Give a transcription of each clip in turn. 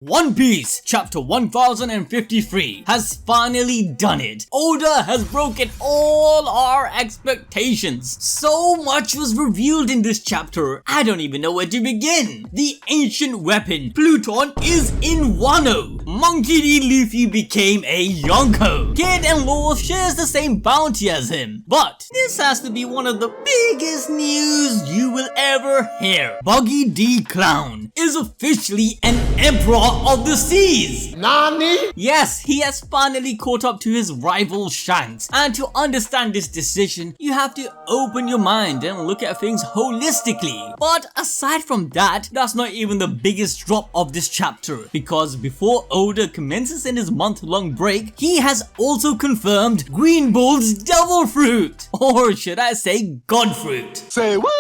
One Piece chapter 1053 has finally done it. Oda has broken all our expectations. So much was revealed in this chapter, I don't even know where to begin. The ancient weapon, Pluton, is in Wano. Monkey D. Luffy became a Yonko. Kid and Law shares the same bounty as him. But this has to be one of the biggest news you will ever hear. Buggy D. Clown is officially an emperor of the seas. Nani? Yes, he has finally caught up to his rival Shanks. And to understand this decision, you have to open your mind and look at things holistically. But aside from that, that's not even the biggest drop of this chapter. Because before Oda commences in his month-long break, he has also confirmed Green Bull's Devil Fruit. Or should I say God Fruit. Say what?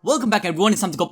Welcome back everyone, it's time to go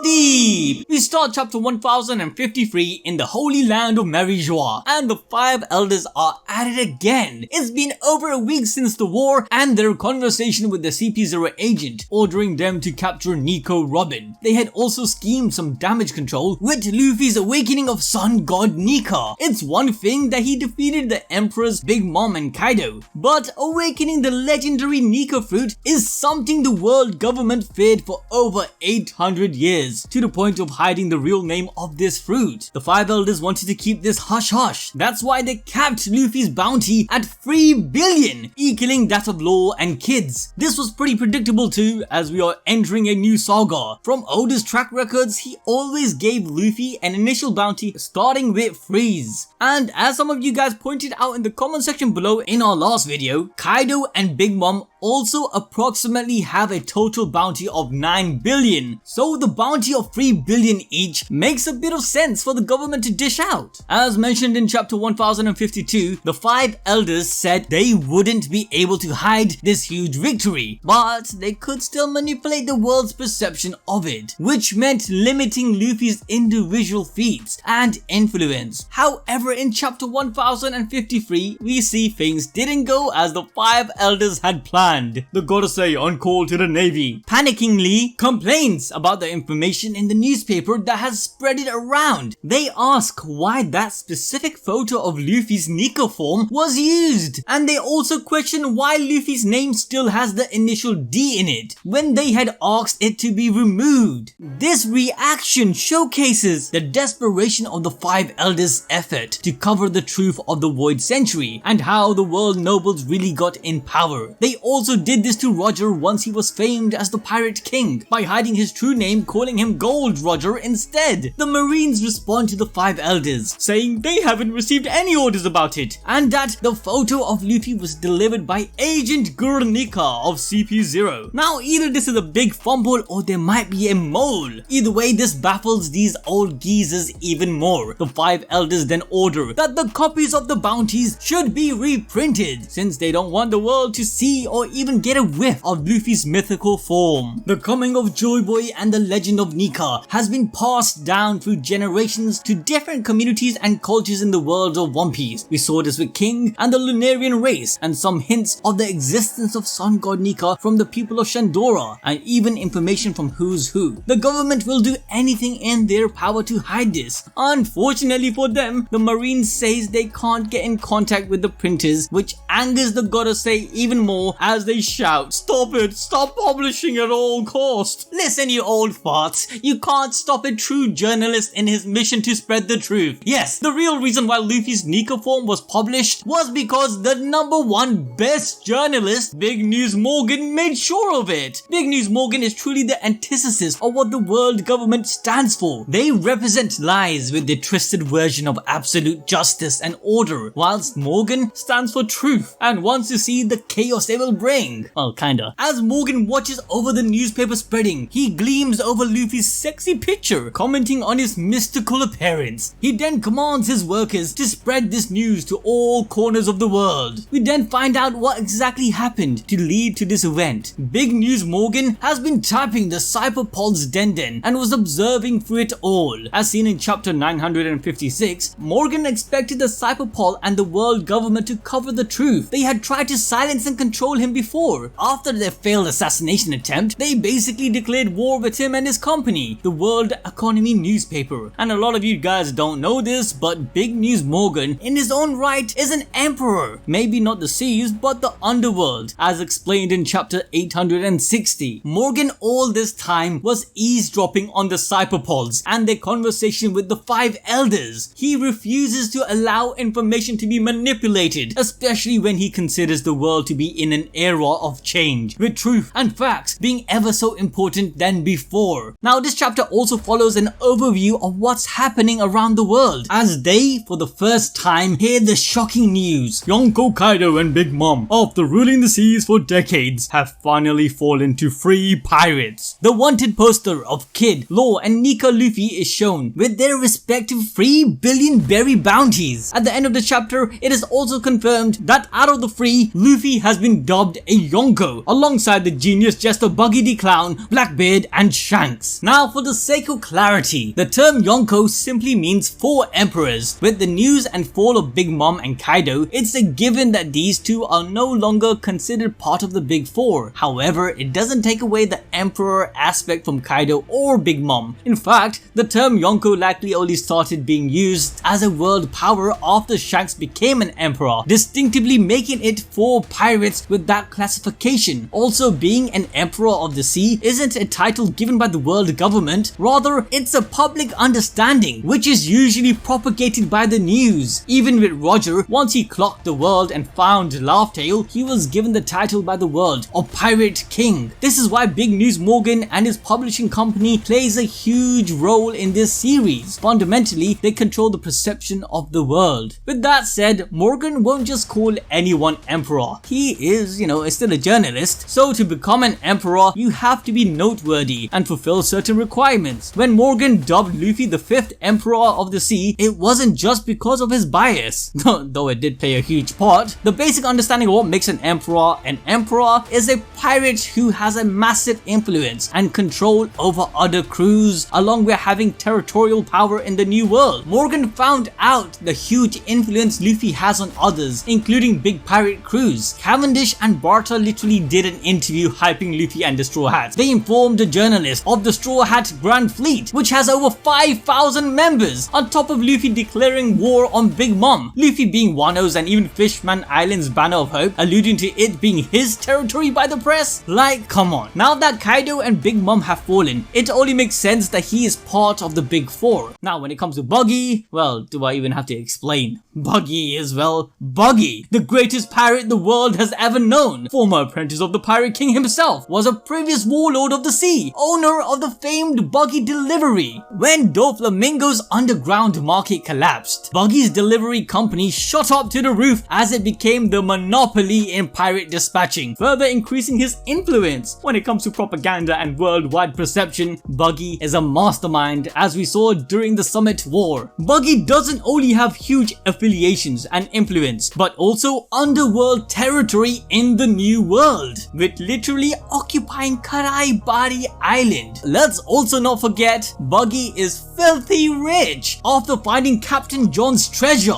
deep. We start chapter 1053 in the holy land of Marijois, and the five elders are at it again. It's been over a week since the war and their conversation with the CP0 agent, ordering them to capture Nico Robin. They had also schemed some damage control with Luffy's awakening of Sun God Nika. It's one thing that he defeated the Emperor's Big Mom and Kaido, but awakening the legendary Nika fruit is something the world government feared for over 800 years. To the point of hiding the real name of this fruit. The five elders wanted to keep this hush-hush. That's why they capped Luffy's bounty at 3 billion, equaling that of Law and Kids. This was pretty predictable too, as we are entering a new saga. From Oda's track records, he always gave Luffy an initial bounty starting with Freeze. And as some of you guys pointed out in the comment section below in our last video, Kaido and Big Mom also approximately have a total bounty of 9 billion. So the bounty of 3 billion each makes a bit of sense for the government to dish out. As mentioned in chapter 1052, the five elders said they wouldn't be able to hide this huge victory, but they could still manipulate the world's perception of it, which meant limiting Luffy's individual feats and influence. However, in chapter 1053, we see things didn't go as the five elders had planned. The Gorosei on call to the Navy panickingly complains about the information in the newspaper that has spread it around. They ask why that specific photo of Luffy's Nika form was used, and they also question why Luffy's name still has the initial D in it when they had asked it to be removed. This reaction showcases the desperation of the five elders' effort to cover the truth of the Void Century and how the world nobles really got in power. They also did this to Roger once he was famed as the Pirate King by hiding his true name, calling him Gold Roger instead. The Marines respond to the five elders, saying they haven't received any orders about it, and that the photo of Luffy was delivered by Agent Nika of CP0. Now either this is a big fumble or there might be a mole. Either way, this baffles these old geezers even more. The five elders then order that the copies of the bounties should be reprinted, since they don't want the world to see or even get a whiff of Luffy's mythical form. The coming of Joy Boy and the legend of Nika has been passed down through generations to different communities and cultures in the world of One Piece. We saw this with King and the Lunarian race, and some hints of the existence of Sun God Nika from the people of Shandora, and even information from Who's Who. The government will do anything in their power to hide this. Unfortunately for them, the Marines says they can't get in contact with the printers, which angers the Gorosei even more as they shout, "Stop it! Stop publishing at all costs!" Listen, you old farts, you can't stop a true journalist in his mission to spread the truth. Yes, the real reason why Luffy's Nika form was published was because the #1 best journalist, Big News Morgan, made sure of it. Big News Morgan is truly the antithesis of what the world government stands for. They represent lies with their twisted version of absolute justice and order, whilst Morgan stands for truth and wants to see the chaos they will bring. Well, kinda. As Morgan watches over the newspaper spreading, he gleams over Luffy's sexy picture, commenting on his mystical appearance. He then commands his workers to spread this news to all corners of the world. We then find out what exactly happened to lead to this event. Big News Morgan has been typing the Cyberpod's Denden and was observing through it all. As seen in chapter 956, Morgan expected the Cyberpod and the world government to cover the truth. They had tried to silence and control him time before. After their failed assassination attempt, they basically declared war with him and his company, the World Economy newspaper. And a lot of you guys don't know this, but Big News Morgan in his own right is an emperor. Maybe not the seas, but the underworld, as explained in chapter 860. Morgan all this time was eavesdropping on the cyberpods and their conversation with the 5 elders. He refuses to allow information to be manipulated, especially when he considers the world to be in an era of change, with truth and facts being ever so important than before. Now this chapter also follows an overview of what's happening around the world, as they, for the first time, hear the shocking news. Yonko, Kaido and Big Mom, after ruling the seas for decades, have finally fallen to free pirates. The wanted poster of Kid, Law and Nika Luffy is shown, with their respective 3 billion berry bounties. At the end of the chapter, it is also confirmed that out of the 3, Luffy has been dubbed a Yonko, alongside the genius jester Buggy the Clown, Blackbeard and Shanks. Now for the sake of clarity, the term Yonko simply means 4 emperors. With the news and fall of Big Mom and Kaido, it's a given that these 2 are no longer considered part of the Big 4. However, it doesn't take away the emperor aspect from Kaido or Big Mom. In fact, the term Yonko likely only started being used as a world power after Shanks became an emperor, distinctively making it for pirates with that classification. Also, being an emperor of the sea isn't a title given by the world government, rather it's a public understanding, which is usually propagated by the news. Even with Roger, once he clocked the world and found Laugh Tale, he was given the title by the world of Pirate King. This is why Big News Morgan and his publishing company plays a huge role in this series. Fundamentally, they control the perception of the world. With that said, Morgan won't just call anyone emperor. He is, still a journalist, so to become an emperor, you have to be noteworthy and fulfill certain requirements. When Morgan dubbed Luffy the 5th emperor of the sea, it wasn't just because of his bias, though it did play a huge part. The basic understanding of what makes an emperor is a pirate who has a massive influence and control over other crews, along with having territorial power in the new world. Morgan found out the huge influence Luffy has on others, including big pirate crews. Cavendish and Barter literally did an interview hyping Luffy and the Straw Hats. They informed the journalist of the Straw Hat Grand Fleet, which has over 5,000 members, on top of Luffy declaring war on Big Mom, Luffy being Wano's and even Fishman Island's banner of hope, alluding to it being his territory by the press. Like, come on. Now that Kaido and Big Mom have fallen, it only makes sense that he is part of the Big 4. Now when it comes to Buggy, well, do I even have to explain? Buggy is, well, Buggy, the greatest pirate the world has ever known. Former apprentice of the Pirate King himself, was a previous warlord of the sea, owner of the famed Buggy Delivery. When Doflamingo's underground market collapsed, Buggy's delivery company shot up to the roof as it became the monopoly in pirate dispatching, further increasing his influence. When it comes to propaganda and worldwide perception, Buggy is a mastermind, as we saw during the Summit War. Buggy doesn't only have huge affiliations and influence, but also underworld territory in the new world, with literally occupying Karaibari Island. Let's also not forget, Buggy is filthy rich after finding Captain John's treasure,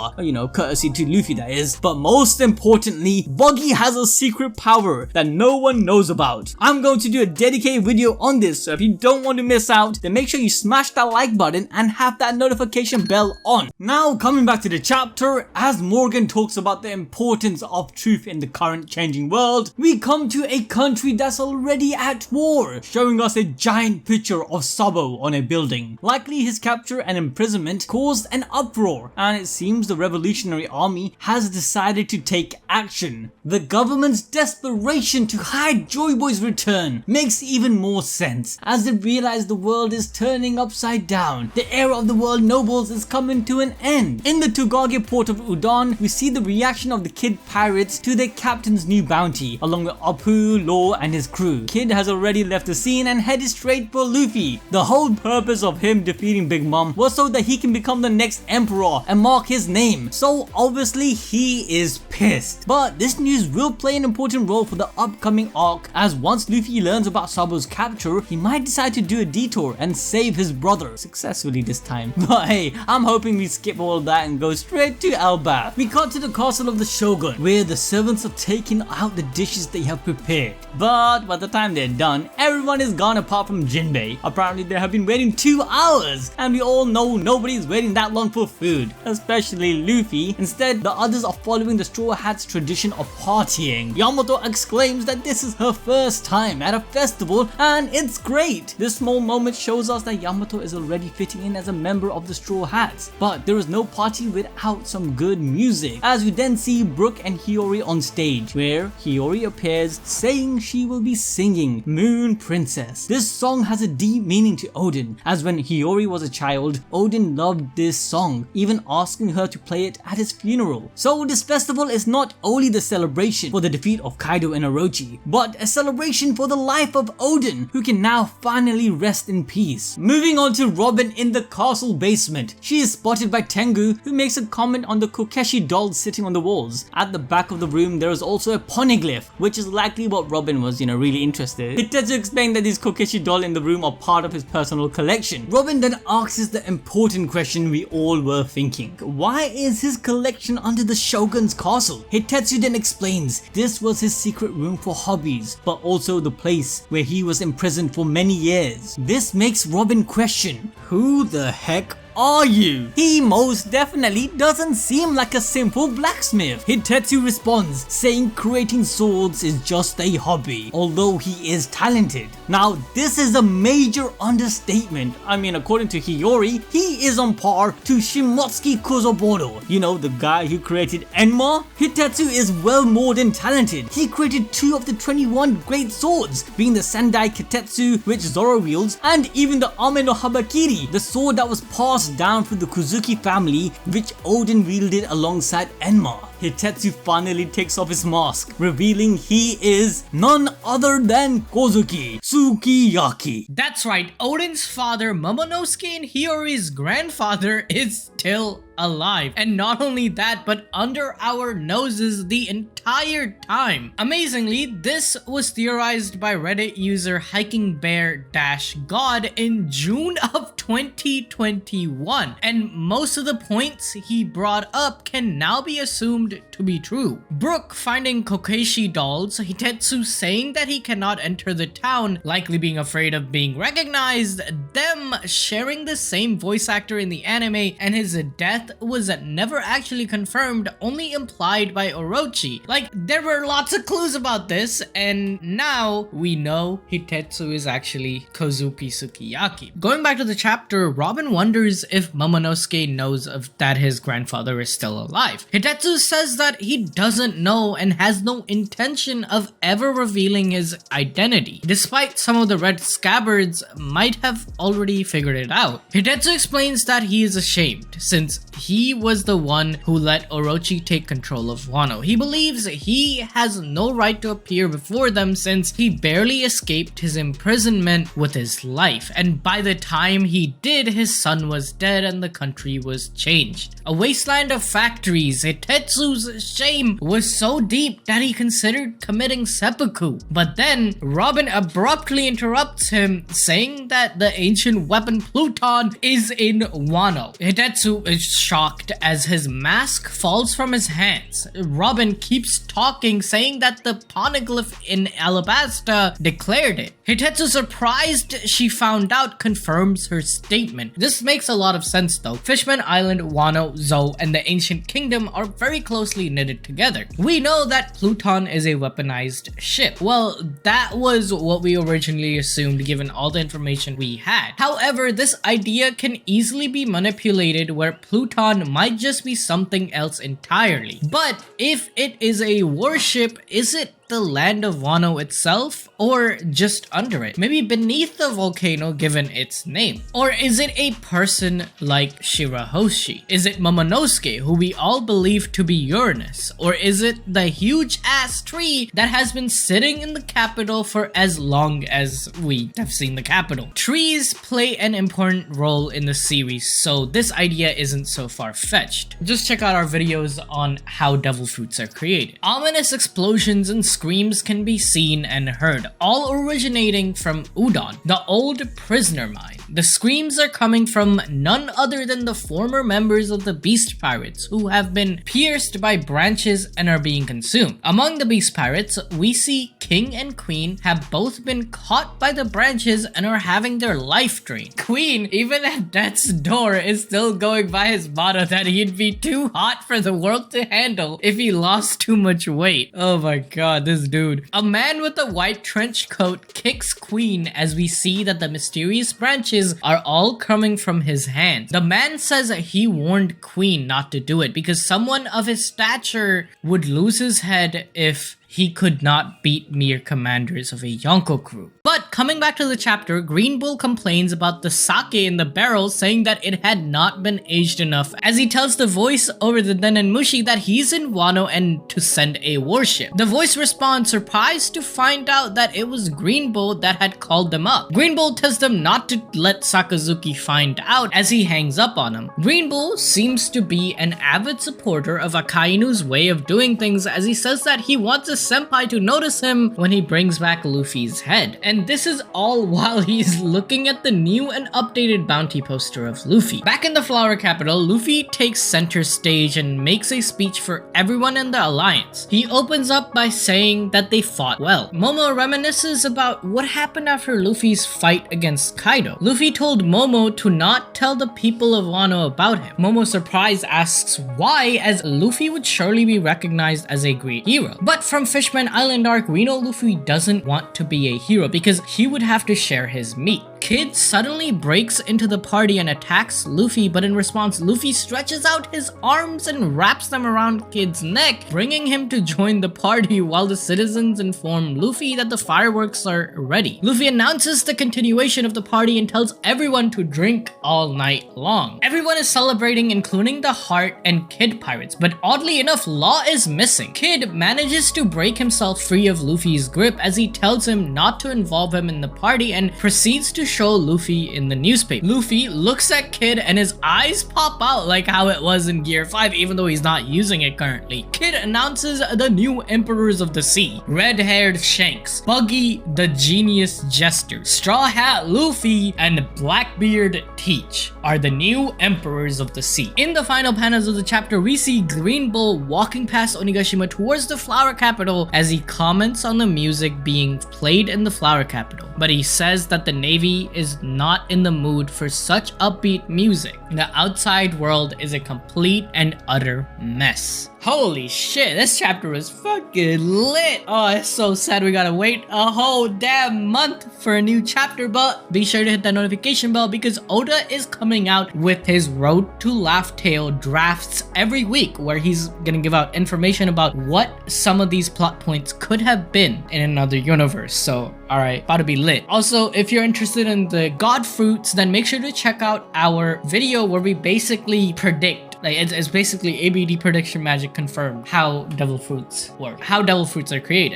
courtesy to Luffy that is. But most importantly, Buggy has a secret power that no one knows about. I'm going to do a dedicated video on this, so if you don't want to miss out, then make sure you smash that like button and have that notification bell on. Now coming back to the chapter, as Morgan talks about the importance of truth in the current changing world, we come to a country that's already at war, showing us a giant picture of Sabo on a building. Likely his capture and imprisonment caused an uproar, and it seems the Revolutionary Army has decided to take action. The government's desperation to hide Joy Boy's return makes even more sense, as they realize the world is turning upside down. The era of the world nobles is coming to an end. In the Togage port of Udon, we see the reaction of the Kid pirates to their captain's new bounty, along with Apu, Law and his crew. Kid has already left the scene and headed straight for Luffy. The whole purpose of him defeating defeating Big Mom was so that he can become the next emperor and mark his name. So obviously he is pissed. But this news will play an important role for the upcoming arc, as once Luffy learns about Sabo's capture, he might decide to do a detour and save his brother, successfully this time. But hey, I'm hoping we skip all of that and go straight to Elbaf. We cut to the castle of the Shogun, where the servants are taking out the dishes they have prepared. But by the time they're done, everyone is gone apart from Jinbei. Apparently they have been waiting 2 hours, and we all know nobody's waiting that long for food, especially Luffy. Instead, the others are following the Straw Hats' tradition of partying. Yamato exclaims that this is her first time at a festival and it's great. This small moment shows us that Yamato is already fitting in as a member of the Straw Hats, but there is no party without some good music, as we then see Brook and Hiyori on stage, where Hiyori appears saying she will be singing Moon Princess. This song has a deep meaning to Oden, as when Hiyori was a child, Oden loved this song, even asking her to play it at his funeral. So this festival is not only the celebration for the defeat of Kaido and Orochi, but a celebration for the life of Oden, who can now finally rest in peace. Moving on to Robin in the castle basement. She is spotted by Tengu, who makes a comment on the Kokeshi dolls sitting on the walls. At the back of the room there is also a poneglyph, which is likely what Robin was really interested. Hitetsu explained that these Kokeshi dolls in the room are part of his personal collection. Robin then asks the important question we all were thinking. Why is his collection under the Shogun's castle? Hitetsu then explains this was his secret room for hobbies, but also the place where he was imprisoned for many years. This makes Robin question, who the heck are you? He most definitely doesn't seem like a simple blacksmith. Hitetsu responds, saying creating swords is just a hobby, although he is talented. Now this is a major understatement. I mean, according to Hiyori, he is on par to Shimotsuki Kozoboro, the guy who created Enma. Hitetsu is well more than talented. He created 2 of the 21 great swords, being the Sendai Kitetsu, which Zoro wields, and even the Ame no Habakiri, the sword that was passed down through the Kuzuki family, which Oden wielded alongside Enma. Hitetsu finally takes off his mask, revealing he is none other than Kozuki Sukiyaki. That's right, Oden's father Momonosuke and Hiyori's grandfather is still alive, and not only that, but under our noses the entire time. Amazingly, this was theorized by Reddit user HikingBear-God in June of 2021, and most of the points he brought up can now be assumed to be true. Brook finding Kokeshi dolls, Hitetsu saying that he cannot enter the town, likely being afraid of being recognized, them sharing the same voice actor in the anime, and his death was never actually confirmed, only implied by Orochi. Like, there were lots of clues about this, and now we know Hitetsu is actually Kozuki Sukiyaki. Going back to the chapter, Robin wonders if Momonosuke knows that his grandfather is still alive. Hitetsu says that he doesn't know and has no intention of ever revealing his identity, despite some of the red scabbards might have already figured it out. Hitetsu explains that he is ashamed, since he was the one who let Orochi take control of Wano. He believes he has no right to appear before them since he barely escaped his imprisonment with his life, and by the time he did, his son was dead and the country was changed. A wasteland of factories, Hitetsu's shame was so deep that he considered committing seppuku. But then, Robin abruptly interrupts him, saying that the ancient weapon Pluton is in Wano. Hitetsu is shocked as his mask falls from his hands. Robin keeps talking, saying that the poneglyph in Alabasta declared it. Hitetsu, surprised she found out, confirms her statement. This makes a lot of sense though. Fishman Island, Wano, Zou, and the Ancient Kingdom are very closely knitted together. We know that Pluton is a weaponized ship. Well, that was what we originally assumed given all the information we had. However, this idea can easily be manipulated where Pluton might just be something else entirely. But if it is a warship, is it the land of Wano itself, or just under it? Maybe beneath the volcano given its name? Or is it a person like Shirahoshi? Is it Momonosuke, who we all believe to be Uranus? Or is it the huge ass tree that has been sitting in the capital for as long as we have seen the capital? Trees play an important role in the series, so this idea isn't so far-fetched. Just check out our videos on how devil fruits are created. Ominous explosions and screams can be seen and heard, all originating from Udon, the old prisoner mine. The screams are coming from none other than the former members of the Beast Pirates, who have been pierced by branches and are being consumed. Among the Beast Pirates, we see King and Queen have both been caught by the branches and are having their life drained. Queen, even at death's door, is still going by his motto that he'd be too hot for the world to handle if he lost too much weight. Oh my god, this dude. A man with a white trench coat kicks Queen as we see that the mysterious branches are all coming from his hands. The man says that he warned Queen not to do it because someone of his stature would lose his head if he could not beat mere commanders of a Yonko crew. But coming back to the chapter, Green Bull complains about the sake in the barrel, saying that it had not been aged enough, as he tells the voice over the Denenmushi that he's in Wano and to send a warship. The voice responds, surprised to find out that it was Green Bull that had called them up. Green Bull tells them not to let Sakazuki find out as he hangs up on him. Green Bull seems to be an avid supporter of Akainu's way of doing things, as he says that he wants a senpai to notice him when he brings back Luffy's head. And this is all while he's looking at the new and updated bounty poster of Luffy. Back in the Flower Capital, Luffy takes center stage and makes a speech for everyone in the Alliance. He opens up by saying that they fought well. Momo reminisces about what happened after Luffy's fight against Kaido. Luffy told Momo to not tell the people of Wano about him. Momo, surprised, asks why, as Luffy would surely be recognized as a great hero. But from Fishman Island arc, we know Luffy doesn't want to be a hero because he would have to share his meat. Kid suddenly breaks into the party and attacks Luffy, but in response, Luffy stretches out his arms and wraps them around Kid's neck, bringing him to join the party while the citizens inform Luffy that the fireworks are ready. Luffy announces the continuation of the party and tells everyone to drink all night long. Everyone is celebrating, including the Heart and Kid pirates, but oddly enough, Law is missing. Kid manages to break himself free of Luffy's grip as he tells him not to involve him in the party and proceeds to show Luffy in the newspaper. Luffy looks at Kid and his eyes pop out like how it was in Gear 5, even though he's not using it currently. Kid announces the new Emperors of the Sea. Red-haired Shanks, Buggy the Genius Jester, Straw Hat Luffy, and Blackbeard Teach are the new Emperors of the Sea. In the final panels of the chapter, we see Green Bull walking past Onigashima towards the Flower Capital as he comments on the music being played in the Flower Capital. But he says that the Navy is not in the mood for such upbeat music. The outside world is a complete and utter mess. Holy shit, this chapter was fucking lit. Oh, it's so sad we gotta wait a whole damn month for a new chapter, but be sure to hit that notification bell because Oda is coming out with his Road to Laugh Tale drafts every week, where he's gonna give out information about what some of these plot points could have been in another universe. So, alright, about to be lit. Also, if you're interested in the God Fruits, then make sure to check out our video where we basically predict, like it's basically ABD prediction magic confirmed how devil fruits work, how devil fruits are created.